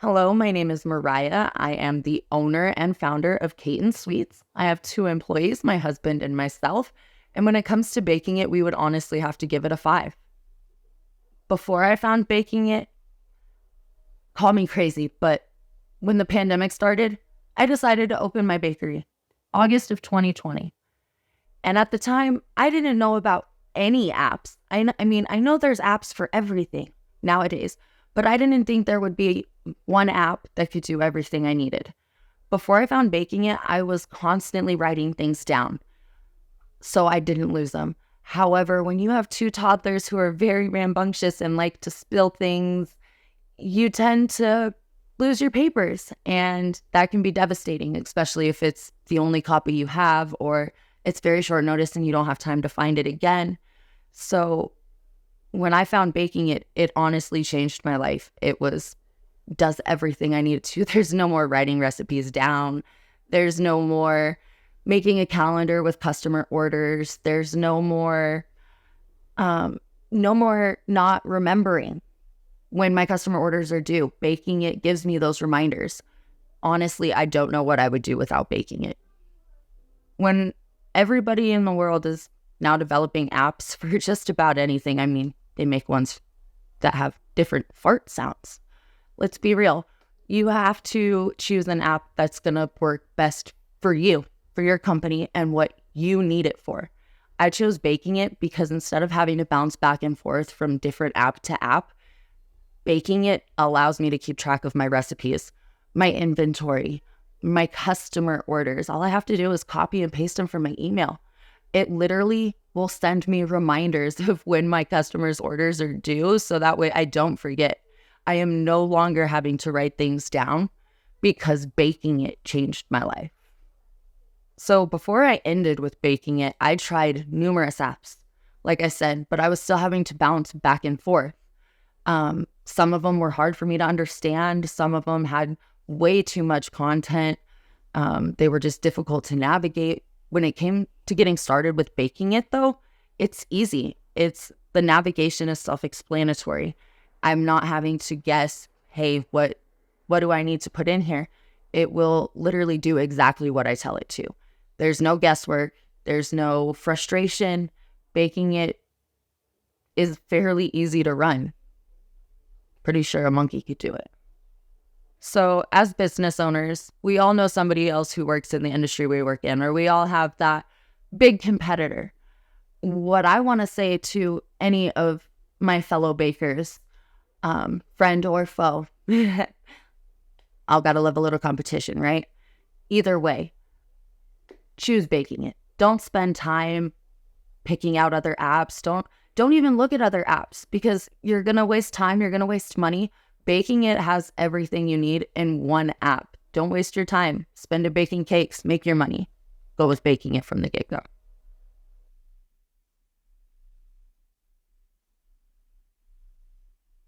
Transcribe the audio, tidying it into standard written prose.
Hello, my name is Mariah. I am the owner and founder of Kate Sweets. I have two employees, my husband and myself. And when it comes to baking it, we would honestly have to give it a 5. Before I found baking it, call me crazy, but when the pandemic started, I decided to open my bakery, August of 2020. And at the time, I didn't know about any apps. I know there's apps for everything nowadays, but I didn't think there would be one app that could do everything I needed. Before I found baking it, I was constantly writing things down so I didn't lose them. However, when you have two toddlers who are very rambunctious and like to spill things, you tend to lose your papers, and that can be devastating, especially if it's the only copy you have or it's very short notice and you don't have time to find it again. So when I found baking it, it honestly changed my life. Does everything I needed to. There's no more writing recipes down. There's no more making a calendar with customer orders. There's no more not remembering when my customer orders are due. Baking it gives me those reminders. Honestly, I don't know what I would do without baking it. When everybody in the world is now developing apps for just about anything, they make ones that have different fart sounds. Let's be real. You have to choose an app that's going to work best for you, for your company, and what you need it for. I chose Baking It because instead of having to bounce back and forth from different app to app, Baking It allows me to keep track of my recipes, my inventory, my customer orders. All I have to do is copy and paste them from my email. It literally will send me reminders of when my customers' orders are due, so that way I don't forget. I am no longer having to write things down because Baking It changed my life. So before I ended with Baking It, I tried numerous apps, like I said, but I was still having to bounce back and forth. Some of them were hard for me to understand. Some of them had way too much content. They were just difficult to navigate. When it came to getting started with Baking It, though, it's easy. The navigation is self-explanatory. I'm not having to guess, hey, what do I need to put in here? It will literally do exactly what I tell it to. There's no guesswork. There's no frustration. Baking It is fairly easy to run. Pretty sure a monkey could do it. So as business owners, we all know somebody else who works in the industry we work in, or we all have that big competitor. What I want to say to any of my fellow bakers, friend or foe, I'll gotta love a little competition, right? Either way, choose Baking It. Don't spend time picking out other apps. Don't even look at other apps because you're gonna waste time, you're gonna waste money. Baking It has everything you need in one app. Don't waste your time. Spend it baking cakes, make your money. Go with Baking It from the get-go.